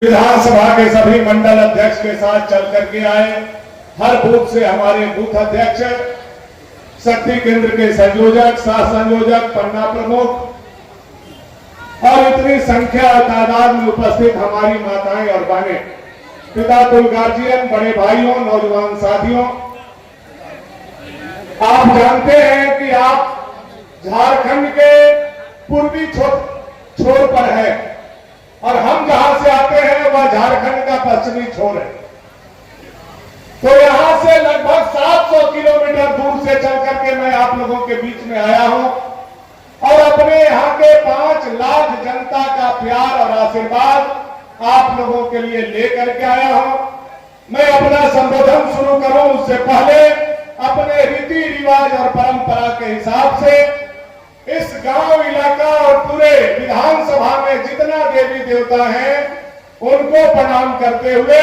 विधानसभा के सभी मंडल अध्यक्ष के साथ चल करके आए, हर बूथ से हमारे बूथ अध्यक्ष, शक्ति केंद्र के संयोजक, सह संयोजक, पन्ना प्रमुख और इतनी संख्या और तादाद में उपस्थित हमारी माताएं और बहनें, पिता तुल गार्जियन, बड़े भाइयों, नौजवान साथियों, आप जानते हैं कि आप झारखंड के पूर्वी छोर पर है और हम जहां से आते हैं वह झारखंड का पश्चिमी छोर है। तो यहां से लगभग 700 किलोमीटर दूर से चल करके मैं आप लोगों के बीच में आया हूं और अपने यहां के 5 लाख जनता का प्यार और आशीर्वाद आप लोगों के लिए लेकर के आया हूं। मैं अपना संबोधन शुरू करूं उससे पहले अपने रीति रिवाज और परंपरा के हिसाब से इस गांव, इलाका और पूरे विधानसभा में जितना देवी देवता हैं उनको प्रणाम करते हुए,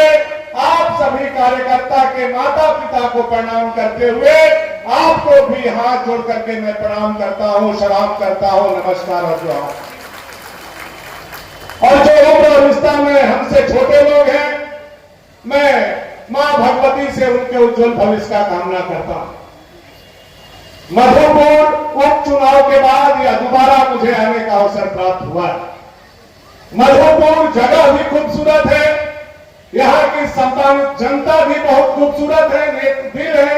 आप सभी कार्यकर्ता के माता पिता को प्रणाम करते हुए आपको भी हाथ जोड़ करके मैं प्रणाम करता हूं, सलाम करता हूं, नमस्कार और जोहार। और जो उम्र और रिश्ता में हमसे छोटे लोग हैं, मैं मां भगवती से उनके उज्जवल भविष्य का कामना करता हूं। मधुपुर उपचुनाव के बाद यह दोबारा मुझे आने का अवसर प्राप्त हुआ है। मधुपुर जगह भी खूबसूरत है, यहाँ की संपन्न जनता भी बहुत खूबसूरत है, नेक दिल है,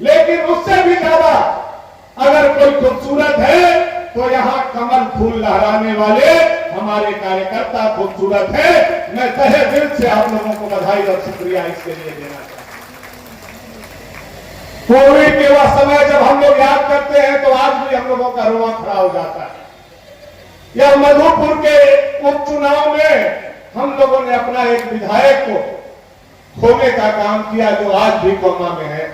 लेकिन उससे भी ज्यादा अगर कोई खूबसूरत है तो यहाँ कमल फूल लहराने वाले हमारे कार्यकर्ता खूबसूरत है। मैं तहे दिल से आप लोगों को बधाई और शुक्रिया इसके लिए देना चाहता हूं। कोविड के वह समय जब हम लोग याद करते हैं तो आज भी हम लोगों का रोआ खड़ा हो जाता है। यह मधुपुर के उपचुनाव में हम लोगों ने अपना एक विधायक को खोने का काम किया जो आज भी कोमा में है।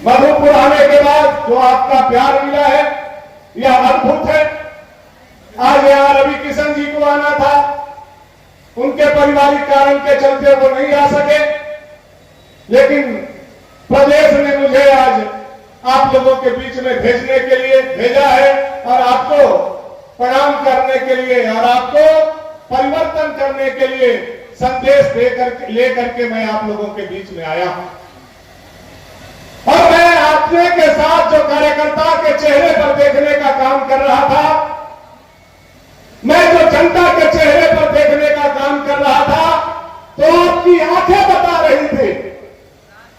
मधुपुर आने के बाद जो आपका प्यार मिला है यह अद्भुत है। आज यहां रवि किशन जी को आना था, उनके पारिवारिक कारण के चलते वो नहीं आ सके, लेकिन प्रदेश ने मुझे आज आप लोगों के बीच में भेजने के लिए भेजा है और आपको प्रणाम करने के लिए और आपको परिवर्तन करने के लिए संदेश लेकर के मैं आप लोगों के बीच में आया हूं। और मैं आपने के साथ जो कार्यकर्ता के चेहरे पर देखने का काम कर रहा था, मैं जो जनता के चेहरे पर देखने का काम कर रहा था, तो आपकी आंखें बता रही थी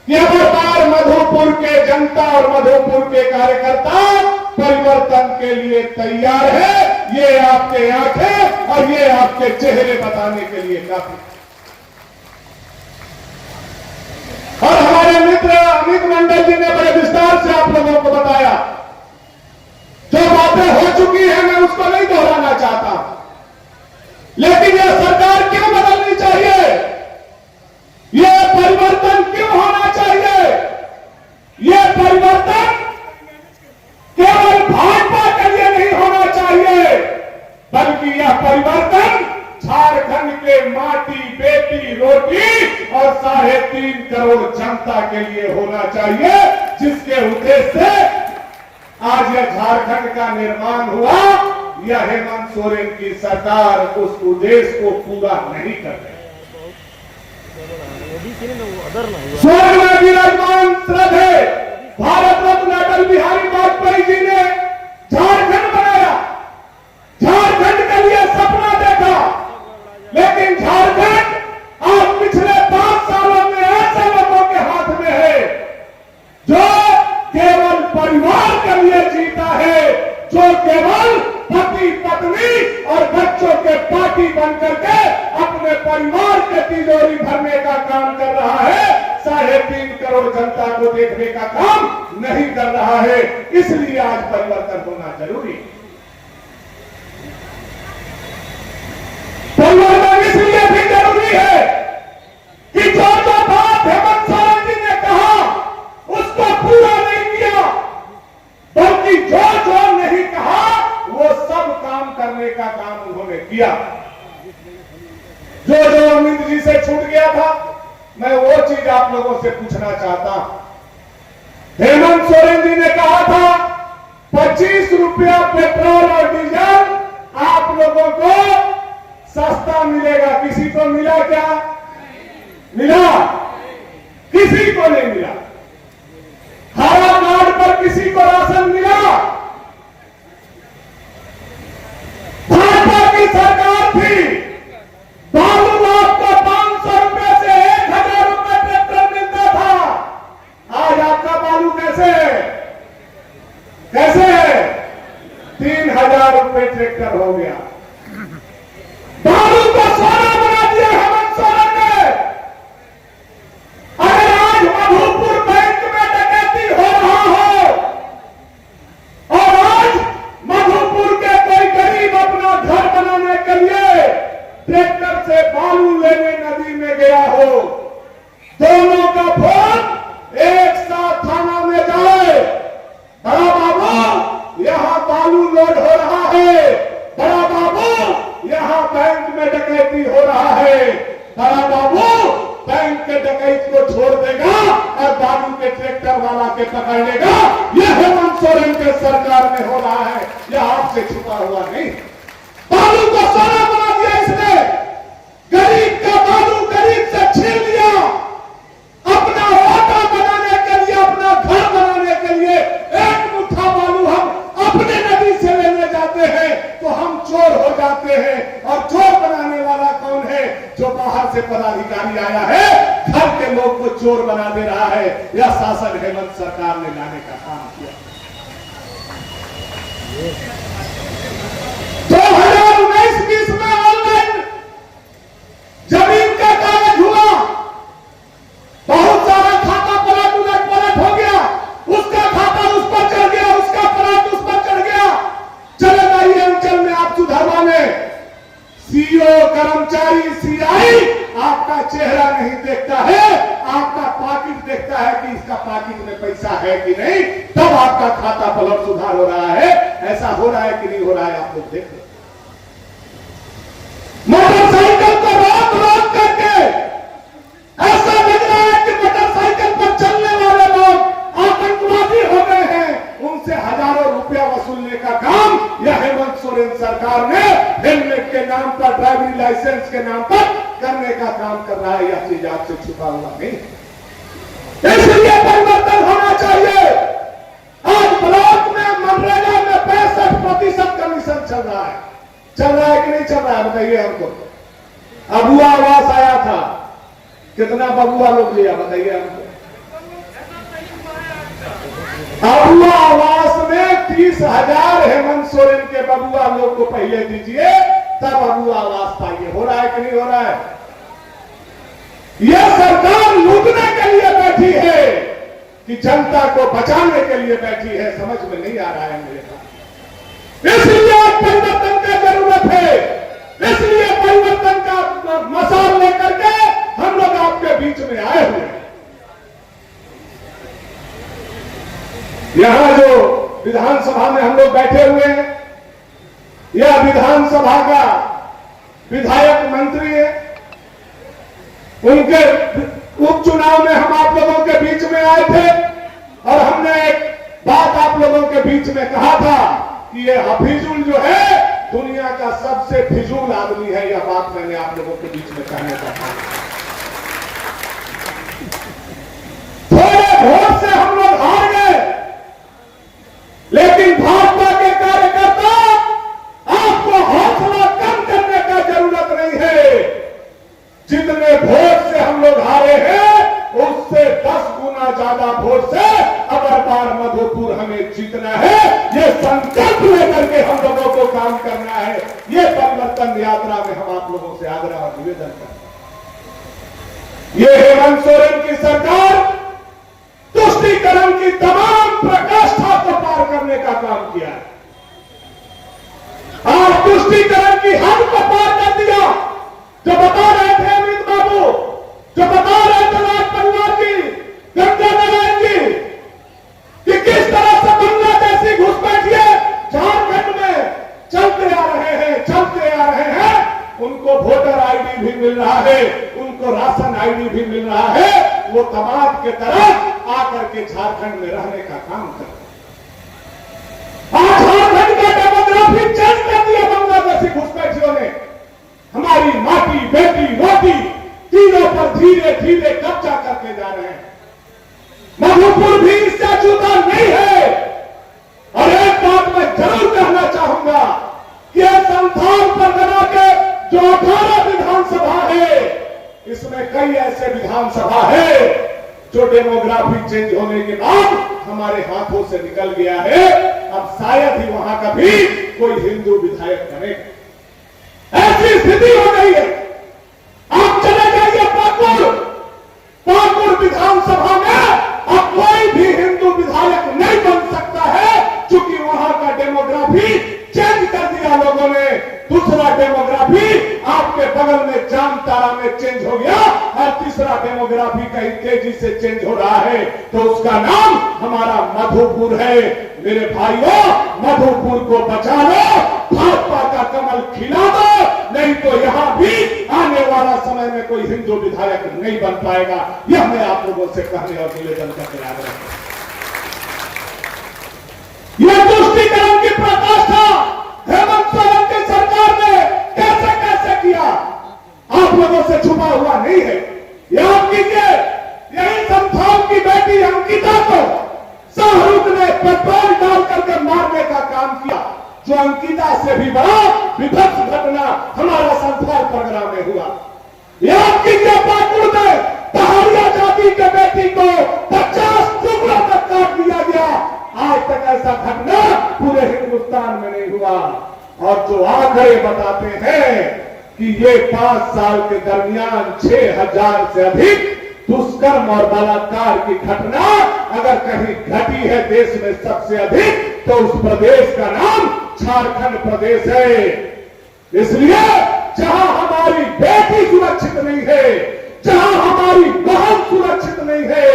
कि अब बार मधुपुर के जनता और मधुपुर के कार्यकर्ता परिवर्तन के लिए तैयार है। ये आपके आंखें और ये आपके चेहरे बताने के लिए काफी। और हमारे मित्र अमित मंडल जी ने बड़े विस्तार से आप लोगों को बताया, जो बातें हो चुकी हैं मैं उसको नहीं दोहराना चाहता, लेकिन यह सरकार क्यों बदलनी चाहिए, यह परिवर्तन क्यों होना चाहिए, यह परिवर्तन केवल भाजपा के लिए नहीं होना चाहिए, बल्कि यह परिवर्तन झारखंड के माटी, बेटी, रोटी और 3.5 करोड़ जनता के लिए होना चाहिए, जिसके उद्देश्य से आज यह झारखंड का निर्माण हुआ। यह हेमंत सोरेन की सरकार उस उद्देश्य को पूरा नहीं कर रही। स्वर्ग में विराजमान श्रद्धे भारत रत्न अटल बिहारी वाजपेयी जी ने झारखंड बनाया, झारखंड के लिए सपना देखा, लेकिन झारखंड आज पिछले 5 सालों में ऐसे लोगों के हाथ में है जो केवल परिवार के लिए जीता है, जो केवल पति पत्नी और बच्चों के पार्टी बनकर के अपने परिवार के तिजोरी भरने का काम कर रहा है, 3.5 करोड़ जनता को देखने का काम नहीं कर रहा है। इसलिए आज परिवर्तन होना जरूरी है। परिवर्तन इसलिए भी जरूरी है कि जो बात हेमंत सोरेन जी ने कहा उसको पूरा नहीं किया, बल्कि जो नहीं कहा वो सब काम करने का काम उन्होंने किया। जो अमित जी से छूट गया था, मैं वो चीज आप लोगों से पूछना चाहता हूं। हेमंत सोरेन जी ने कहा था 25 रुपया पेट्रोल और डीजल आप लोगों को सस्ता मिलेगा। किसी को मिला क्या? मिला? किसी को नहीं मिला। हरा कार्ड पर किसी को राशन मिला? भाजपा की सरकार थी, बालू आपको 500 रुपए से 1000 रुपए ट्रैक्टर मिलता था। आज आपका बालू कैसे है? कैसे है? 3000 रुपए ट्रैक्टर हो गया। बालू को सोना बना दिया हेमंत सोरेन ने। अगर आज मधुपुर बैंक में डकैती हो रहा हो और आज मधुपुर के कोई गरीब अपना घर बनाने के लिए ट्रैक्टर से बालू लेने नदी में गया हो, दोनों का फोन एक साथ थाना में जाए, बड़ा बाबू यहां बालू लोड हो रहा है, बड़ा बाबू यहां बैंक में डकैती हो रहा है, बड़ा बाबू बैंक के डकैत को छोड़ देगा और बालू के ट्रैक्टर वाला के पकड़ लेगा। यह हेमंत सोरेन के सरकार में हो रहा है, यह आपसे छुपा हुआ नहीं। बालू को सोना बना दिया इसने। गरीब का बालू गरीब से छीन लिया, अपना ओटा बनाने के लिए, अपना घर बनाने के लिए। एक मुट्ठा बालू हम अपने नदी से लेने जाते हैं तो हम चोर हो जाते हैं। और चोर बनाने वाला कौन है? जो बाहर से पदाधिकारी आया है, घर के लोग को चोर बना दे रहा है। यह शासन हेमंत सरकार ने लाने का काम किया। 2019-20 में ऑनलाइन जमीन का कागज हुआ, बहुत सारा खाता उलट हो गया, उसका खाता उस पर चढ़ गया, उसका पलट उस पर चढ़ गया। चले जाइए अंचल में आप सुधरवाने, सीओ कर्मचारी सीआई आपका चेहरा नहीं देखता है, आपका पाकिट देखता है कि इसका पाकिट में पैसा है कि नहीं, तब आपका खाता पलट सुधार हो रहा है। ऐसा हो रहा है कि नहीं हो रहा है, आप लोग देख लो। मोटरसाइकिल को रोक रोक करके ऐसा लग रहा है कि मोटरसाइकिल पर चलने वाले लोग आतंकवादी हो गए हैं। उनसे हजारों रुपया वसूलने का काम यह हेमंत सोरेन सरकार ने हेलमेट के नाम पर, ड्राइविंग लाइसेंस के नाम पर करने का काम कर रहा है। यह चीज आपसे छुपा हुआ नहीं, इसलिए परिवर्तन होना चाहिए। आज ब्लॉक में मनरेगा में 65% कमीशन चल रहा है। चल रहा है कि नहीं चल रहा है? बताइए हमको। अबुआ आवास आया था, कितना बबुआ लोग लिया? बताइए हमको। अबुआ आवास में 30,000 हेमंत सोरेन के बबुआ लोग को पहले दीजिए, तब अबुआ आवास पाइए। हो रहा है कि नहीं हो रहा है? यह सरकार लूटने के लिए बैठी है कि जनता को बचाने के लिए बैठी है, समझ में नहीं आ रहा है मेरे पास। इसलिए परिवर्तन का जरूरत है, इसलिए परिवर्तन का मसाल लेकर के हम लोग आपके बीच में आए हुए हैं। यहां जो विधानसभा में हम लोग बैठे हुए हैं, यह विधानसभा का विधायक मंत्री है। उनके उपचुनाव में हम आप लोगों के बीच में आए थे और हमने एक बात आप लोगों के बीच में कहा था कि ये हफीजुल जो है दुनिया का सबसे फिजूल आदमी है। यह बात मैंने आप लोगों के बीच में कहने का था। थोड़े वोट से हम लोग हार गए, लेकिन भाजपा के कार्यकर्ता आपको हौसला कम करने का जरूरत नहीं है। जितने वोट से हम लोग हारे हैं, उससे 10 गुना ज्यादा वोट से अगर बार मधुपुर हमें जीतना है। ये संकल्प लेकर के हम लोगों को काम करना है। ये परिवर्तन यात्रा में हम आप लोगों से आग्रह और निवेदन करते हैं। ये हेमंत सोरेन की सरकार तुष्टीकरण की तमाम प्रकोष्ठा को पार करने का काम किया है। आज तुष्टीकरण की हद को पार कर दिया। जो बता रहे थे अमित बाबू, जो बता रहे थे राज परिवार की, गंगा नारायण जी, कि किस तरह से बांग्लादेशी घुसपैठिए झारखंड में चलते आ रहे हैं। उनको वोटर आईडी भी मिल रहा है, उनको राशन आईडी भी मिल रहा है। वो तमाम के तरह आकर के झारखंड में रहने का काम कर रहे हैं। आज झारखंड का डेमोग्राफी चेंज कर दिया बांग्लादेशी घुसपैठियों ने। हमारी माटी, बेटी, रोटी तीनों पर धीरे धीरे कब्जा करके जा रहे हैं। मधुपुर भी इससे अछूता नहीं है। और एक बात मैं जरूर कहना चाहूंगा कि संथाल परगना के जो 18 विधानसभा है, इसमें कई ऐसे विधानसभा है जो डेमोग्राफी चेंज होने के बाद हमारे हाथों से निकल गया है। अब शायद ही वहां का भी कोई हिंदू विधायक बनेगा। ऐसी स्थिति हो गई है। आप चले जाइए पाकुड़ विधानसभा में अब कोई भी हिंदू विधायक नहीं बन सकता है, क्योंकि वहां का डेमोग्राफी चेंज कर दिया लोगों ने। दूसरा डेमोग्राफी आपके बगल में जामताड़ा में चेंज हो गया और तीसरा डेमोग्राफी कहीं तेजी से चेंज हो रहा है, तो उसका नाम हमारा मधुपुर है। मेरे भाइयों, मधुपुर को बचा लो, भाजपा का कमल खिला दो, नहीं तो यहां भी आने वाला समय में कोई हिंदू विधायक नहीं बन पाएगा। यह मैं आप लोगों से कहने और निवेदन करके आ रहा हूं। यह तुष्टीकरण की प्रकाष्ठा हेमंत सोरेन की सरकार ने कैसे कैसे किया, आप लोगों से छुपा हुआ नहीं है। याद कीजिए, यही संथाल की बेटी अंकिता को शाहरुख ने पेट्रोल डाल करके मारने का काम किया, जो अंकिता से भी बड़ा विभत्स घटना हमारा संथाल परगना में हुआ। याद कीजिए, पाकुड़ में पहाड़िया जाति के बेटी को 50 टुकड़ों तक काट दिया गया। आज तक ऐसा घटना पूरे हिंदुस्तान में नहीं हुआ। और जो आंकड़े बताते हैं कि ये 5 साल के दरमियान 6000 से अधिक दुष्कर्म और बलात्कार की घटना अगर कहीं घटी है देश में सबसे अधिक, तो उस प्रदेश का नाम झारखंड प्रदेश है। इसलिए जहां हमारी बेटी सुरक्षित नहीं है, जहां हमारी बहन सुरक्षित नहीं है,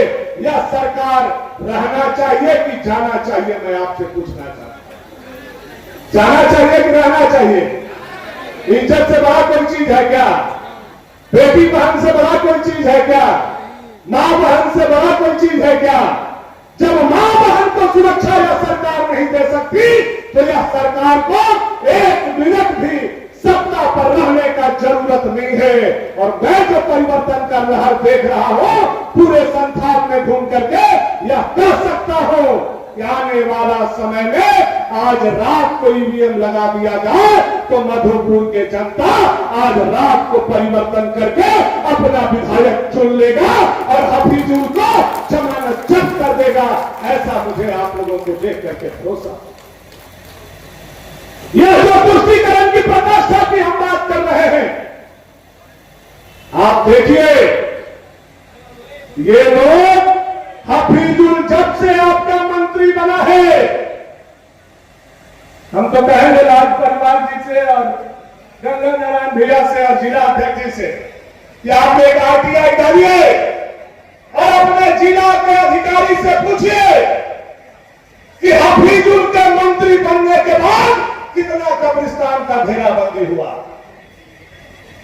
यह सरकार रहना चाहिए कि जाना चाहिए, मैं आपसे पूछना चाहता हूं। जाना चाहिए कि रहना चाहिए? इज्जत से बड़ा कोई चीज है क्या? बेटी बहन से बड़ा कोई चीज है क्या? मां बहन से बड़ा कोई चीज है क्या? जब मां बहन को सुरक्षा यह सरकार नहीं दे सकती, तो यह सरकार को एक मिनट भी सत्ता पर रहने का जरूरत नहीं है। और मैं जो परिवर्तन का लहर देख रहा हूं, पूरे संथाल में घूम करके यह कह सकता हूं कि आने वाला समय में आज रात को ईवीएम लगा दिया जाए तो मधुपुर के जनता आज रात को परिवर्तन करके अपना विधायक चुन लेगा और हफीजुल को जमानत जब्त कर देगा। ऐसा मुझे आप लोगों को देख करके भरोसा। यह जो तुष्टीकरण की प्रकाष्ठा की हम बात कर रहे हैं, आप देखिए, ये लोग हफीजुल जब से आपका मंत्री बना है, हम तो कहेंगे राज परिवार जी से और गंगा नारायण भैया से और जिला अध्यक्ष जी से कि आप एक आरटीआई डालिए और अपने जिला के अधिकारी से पूछिए कि हफीजुल के मंत्री बनने के बाद कितना कब्रिस्तान का घेराबंदी हुआ।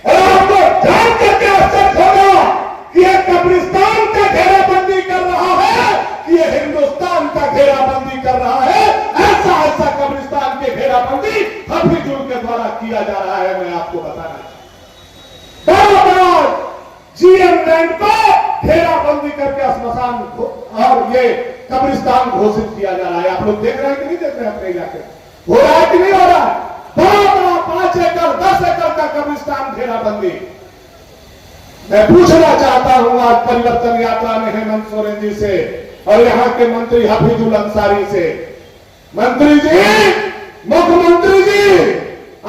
और आपको जान करके आश्चर्य होगा कि यह कब्रिस्तान का घेराबंदी कर रहा है कि यह हिंदुस्तान का घेराबंदी कर रहा है। ऐसा ऐसा कब्रिस्तान के घेराबंदी हफीजुल के द्वारा किया जा रहा है। मैं आपको बताना बराबर जीएम लैंड को घेराबंदी करके श्मशान और ये कब्रिस्तान घोषित किया जा रहा है। आप लोग देख रहे हैं कि नहीं देख रहे हैं? अपने इलाके हो रहा है कि नहीं हो रहा? बड़ा 5 एकड़ 10 एकड़ का कब्रिस्तान घेराबंदी। मैं पूछना चाहता हूं आज परिवर्तन यात्रा में हेमंत सोरेन जी से और यहां के मंत्री हफीजुल अंसारी से, मंत्री जी, मुख्यमंत्री जी,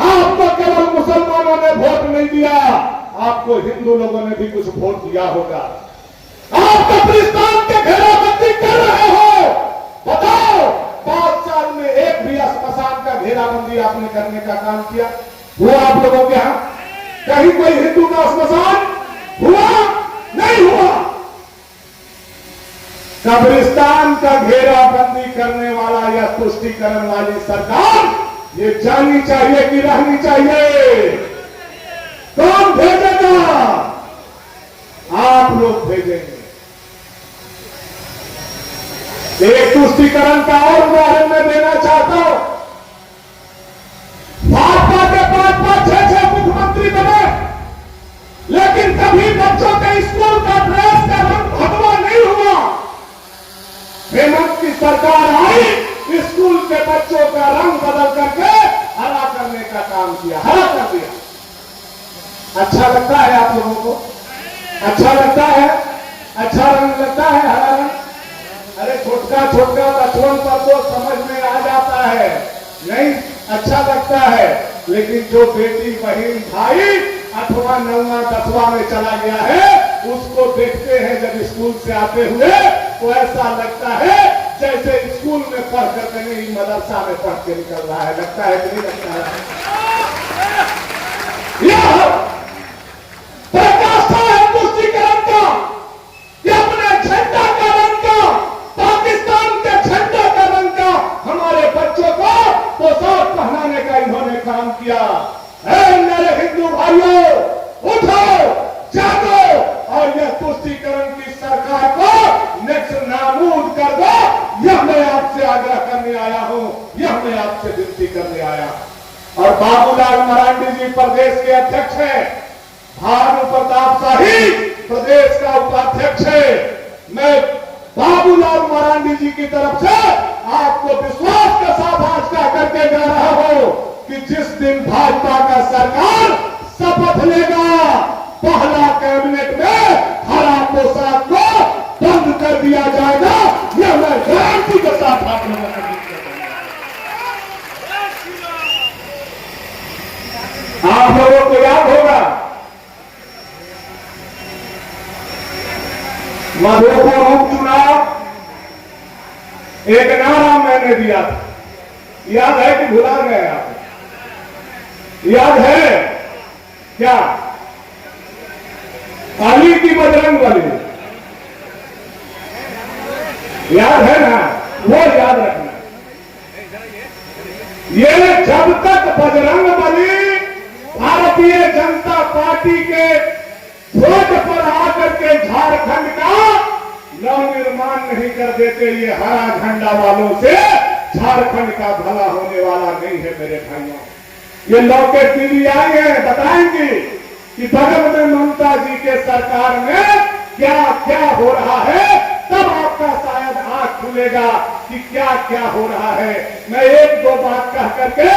आपको केवल मुसलमानों ने वोट नहीं दिया, आपको हिंदू लोगों ने भी कुछ वोट दिया होगा। आप कब्रिस्तान के घेराबंदी कर रहे हो, बताओ 5 साल में एक भी श्मशान का घेराबंदी आपने करने का काम किया हुआ? आप लोगों के यहां कहीं कोई हिंदू का श्मशान हुआ? नहीं हुआ। कब्रिस्तान का घेराबंदी करने वाला या तुष्टीकरण वाली सरकार ये जानी चाहिए कि रहनी चाहिए? कौन भेजेगा? आप लोग भेजेंगे। एक तुष्टीकरण का और उदाहरण मैं देना चाहता हूं। भाजपा के 5-5, 6-6 मुख्यमंत्री बने, सरकार आई, स्कूल के बच्चों का रंग बदल करके हरा करने का काम किया, हरा कर दिया। अच्छा लगता है आप लोगों को? अच्छा लगता है? अच्छा रंग लगता है हरा रंग? अरे छोटका छोटका बचपन पर तो समझ में आ जाता है, नहीं अच्छा लगता है, लेकिन जो बेटी बहन भाई 8वां 9वां 10वां में चला गया है, उसको देखते हैं जब स्कूल से आते हुए तो ऐसा लगता है जैसे स्कूल में पढ़ करके नहीं मदरसा में पढ़ के निकल रहा है। लगता है कि नहीं लगता है? यह प्रकाशा है तुष्टिकरण का, यह अपने झंडा का रंग का, पाकिस्तान के झंडा का रंग का हमारे बच्चों को पोशाक पहनाने का इन्होंने काम किया है। मेरे हिंदू भाइयों, उठो, जागो और यह तुष्टिकरण की सरकार को नेक्स्ट नाबूद कर दो। यह मैं आपसे आग्रह करने आया हूं, यह मैं आपसे विनती करने आया। और बाबूलाल मरांडी जी प्रदेश के अध्यक्ष हैं, भानु प्रताप शाही प्रदेश का उपाध्यक्ष है। मैं बाबूलाल मरांडी जी की तरफ से आपको विश्वास के साथ आज का करके जा रहा हूं कि जिस दिन भाजपा का सरकार शपथ लेगा, पहला कैबिनेट में हरा पोशाक को बंद कर दिया जाएगा। यह मैं गारंटी के साथ आप लोगों को आप लोगों को याद होगा मधुपुर उपचुनाव, एक नारा मैंने दिया था, याद है कि भुला गए आप? याद है क्या? अली की बजरंग बली, याद है ना? वो याद रखना। ये जब तक बजरंग बली भारतीय जनता पार्टी के ध्वज पर आकर के झारखंड का नवनिर्माण नहीं कर देते, ये हरा झंडा वालों से झारखंड का भला होने वाला नहीं है मेरे भाइयों। ये लॉकेट टीवी आई है, बताएंगे कि बगल में ममता जी के सरकार में क्या क्या हो रहा है, तब आपका शायद आंख खुलेगा कि क्या क्या हो रहा है। मैं एक दो बात कह करके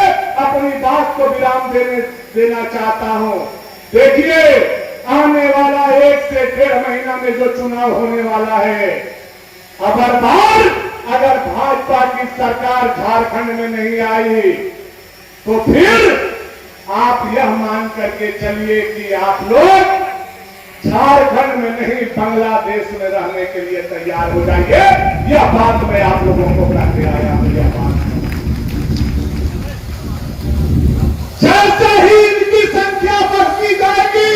अपनी बात को विराम देना चाहता हूं। देखिए, आने वाला 1 से 1.5 महीना में जो चुनाव होने वाला है, अगर भाजपा की सरकार झारखंड में नहीं आई तो फिर आप यह मान करके चलिए कि आप लोग झारखंड में नहीं बांग्लादेश में रहने के लिए तैयार हो जाइए। यह बात मैं आप लोगों को कहते आया हूं। यह बात जैसे ही इनकी संख्या बढ़ती जाएगी,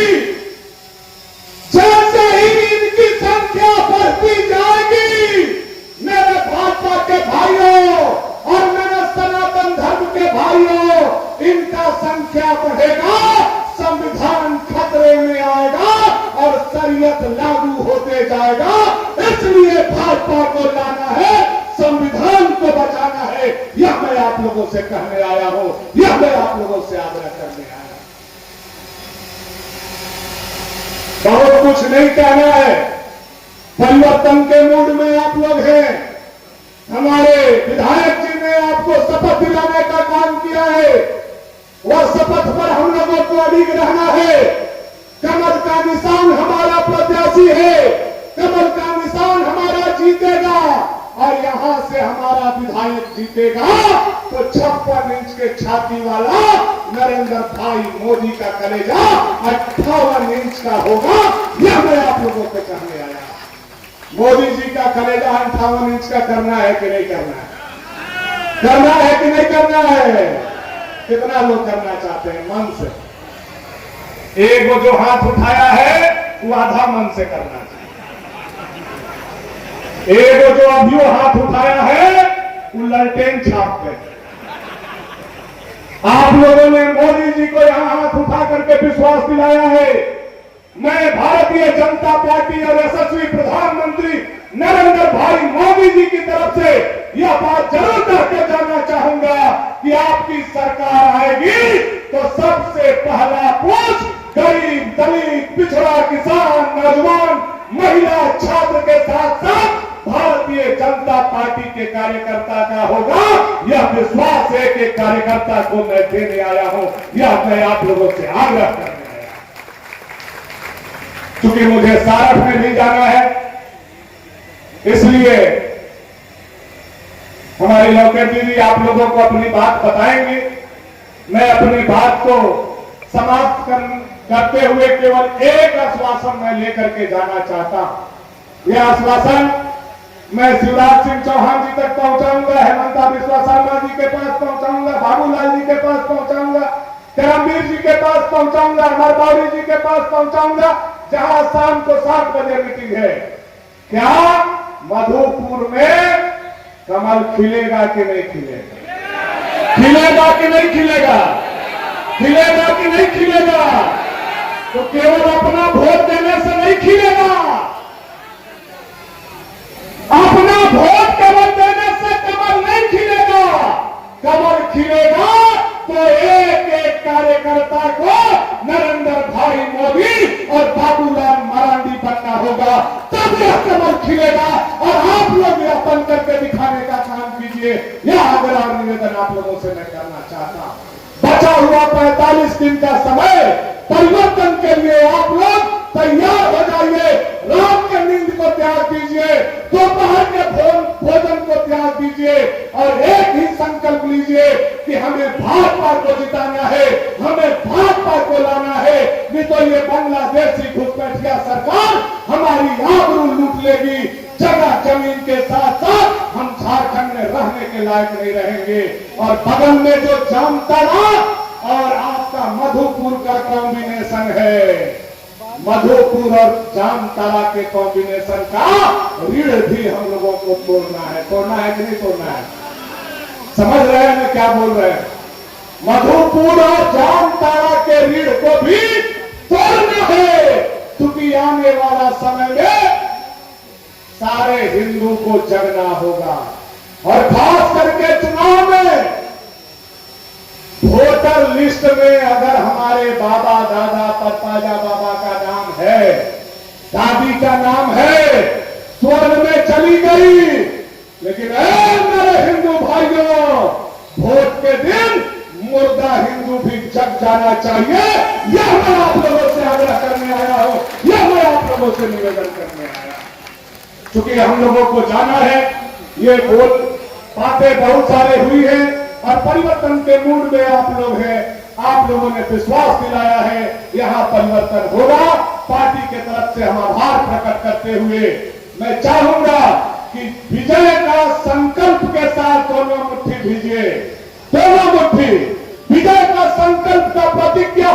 जैसे ही इनकी संख्या बढ़ती जाएगी, मेरे भाजपा के भाइयों और मेरे सनातन धर्म के भाइयों, इनका संख्या बढ़ेगा, संविधान खतरे में आएगा और शरीयत लागू होते जाएगा। इसलिए भाजपा को लाना है, संविधान को बचाना है। यह मैं आप लोगों से कहने आया हूं, यह मैं आप लोगों से आग्रह करने आया हूं। बहुत कुछ नहीं कहना है, परिवर्तन के मूड में आप लोग हैं। हमारे विधायक जी ने आपको शपथ दिलाने का काम किया है, वह शपथ पर हम लोगों को अडिग रहना है। कमल का निशान हमारा प्रत्याशी है, कमल का निशान हमारा जीतेगा और यहां से हमारा विधायक जीतेगा तो 56 इंच के छाती वाला नरेंद्र भाई मोदी का कलेजा 58 इंच का होगा। यह मैं आप लोगों को कहने आया। मोदी जी का कलेजा 58 इंच का करना है कि नहीं करना है? करना है कि नहीं करना है? कितना लोग करना चाहते हैं मन से? एक वो जो हाथ उठाया है वो आधा मन से करना चाहिए। एक वो जो अभी हाथ उठाया है वो ललटेन छापते हैं। आप लोगों ने मोदी जी को यहां हाथ उठा करके विश्वास दिलाया है। मैं भारतीय जनता पार्टी और यशस्वी प्रधानमंत्री नरेंद्र भाई मोदी जी की तरफ से यह बात जरूर कहकर जाना चाहूंगा कि आपकी सरकार आएगी तो सबसे पहला पोस्ट गरीब, दलित, पिछड़ा, किसान, नौजवान, महिला, छात्र के साथ साथ भारत भारतीय जनता पार्टी के कार्यकर्ता का होगा। यह विश्वास एक एक कार्यकर्ता को मैं देने आया हूं, यह मैं आप लोगों से आग्रह करने आया। क्योंकि मुझे सारठ में भी जाना है, इसलिए हमारी लौकेट दीदी आप लोगों को अपनी बात बताएंगे। मैं अपनी बात को समाप्त करते हुए केवल एक आश्वासन मैं लेकर के जाना चाहता हूं। यह आश्वासन मैं शिवराज सिंह चौहान जी तक पहुंचाऊंगा, हेमंता बिस्वा शर्मा जी के पास पहुंचाऊंगा, बाबूलाल जी के पास पहुंचाऊंगा, करमवीर जी के पास पहुंचाऊंगा, अमर बावरी जी के पास पहुंचाऊंगा, जहां शाम को 7 बजे मीटिंग है। क्या मधुपुर में कमल खिलेगा कि नहीं खिलेगा? खिलेगा कि नहीं खिलेगा? खिलेगा कि नहीं खिलेगा? तो केवल अपना वोट देने से नहीं खिलेगा, अपना वोट केवल देने से कमल नहीं खिलेगा। कमल खिलेगा तो एक एक कार्यकर्ता को नरेंद्र भाई मोदी और बाबूलाल मरांडी बनना होगा, तब यह कमल खिलेगा। और आप लोग यह बन करके दिखाने का काम कीजिए, यह आग्रह और निवेदन आप लोगों से मैं करना चाहता हूं। बचा हुआ 45 दिन का समय परिवर्तन के लिए आप लोग तैयार हो जाइए। रात के नींद को त्याग दीजिए, दोपहर के भोजन को त्याग दीजिए और एक ही संकल्प लीजिए कि हमें भाजपा को जिताना है, हमें भाजपा को लाना है। नहीं तो ये बांग्लादेशी घुसपैठिया सरकार हमारी आबरू लूट लेगी। जगह जमीन के साथ साथ हम झारखंड में रहने के लायक नहीं रहेंगे। और बगल में जो जामताड़ा और आपका मधुपुर का कॉम्बिनेशन है, मधुपुर और जामताड़ा के कॉम्बिनेशन का ऋण भी हम लोगों को तोड़ना है। तोड़ना है कि नहीं तोड़ना है? समझ रहे हैं मैं क्या बोल रहे हैं? मधुपुर और जामताड़ा के ऋण को भी तोड़ना है, क्योंकि आने वाला समय में सारे हिंदू को जगना होगा। और खास करके चुनाव में वोटर लिस्ट में अगर हमारे बाबा दादा परपाजा बाबा का नाम है, दादी का नाम है, स्वर्ग में चली गई, लेकिन मेरे हिंदू भाइयों, वोट के दिन मुर्दा हिंदू भी जग जाना चाहिए। यह मैं आप लोगों से आग्रह करने आया हूं, यह मैं आप लोगों से निवेदन करने आया हूं। चूंकि हम लोगों को जाना है, ये बातें बहुत सारे हुई हैं और परिवर्तन के मूड में आप लोग हैं। आप लोगों ने विश्वास दिलाया है, यहाँ परिवर्तन होगा। पार्टी के तरफ से हम आभार प्रकट करते हुए मैं चाहूंगा कि विजय का संकल्प के साथ दोनों मुट्ठी भीजिए, दोनों मुट्ठी विजय का संकल्प का प्रतिज्ञा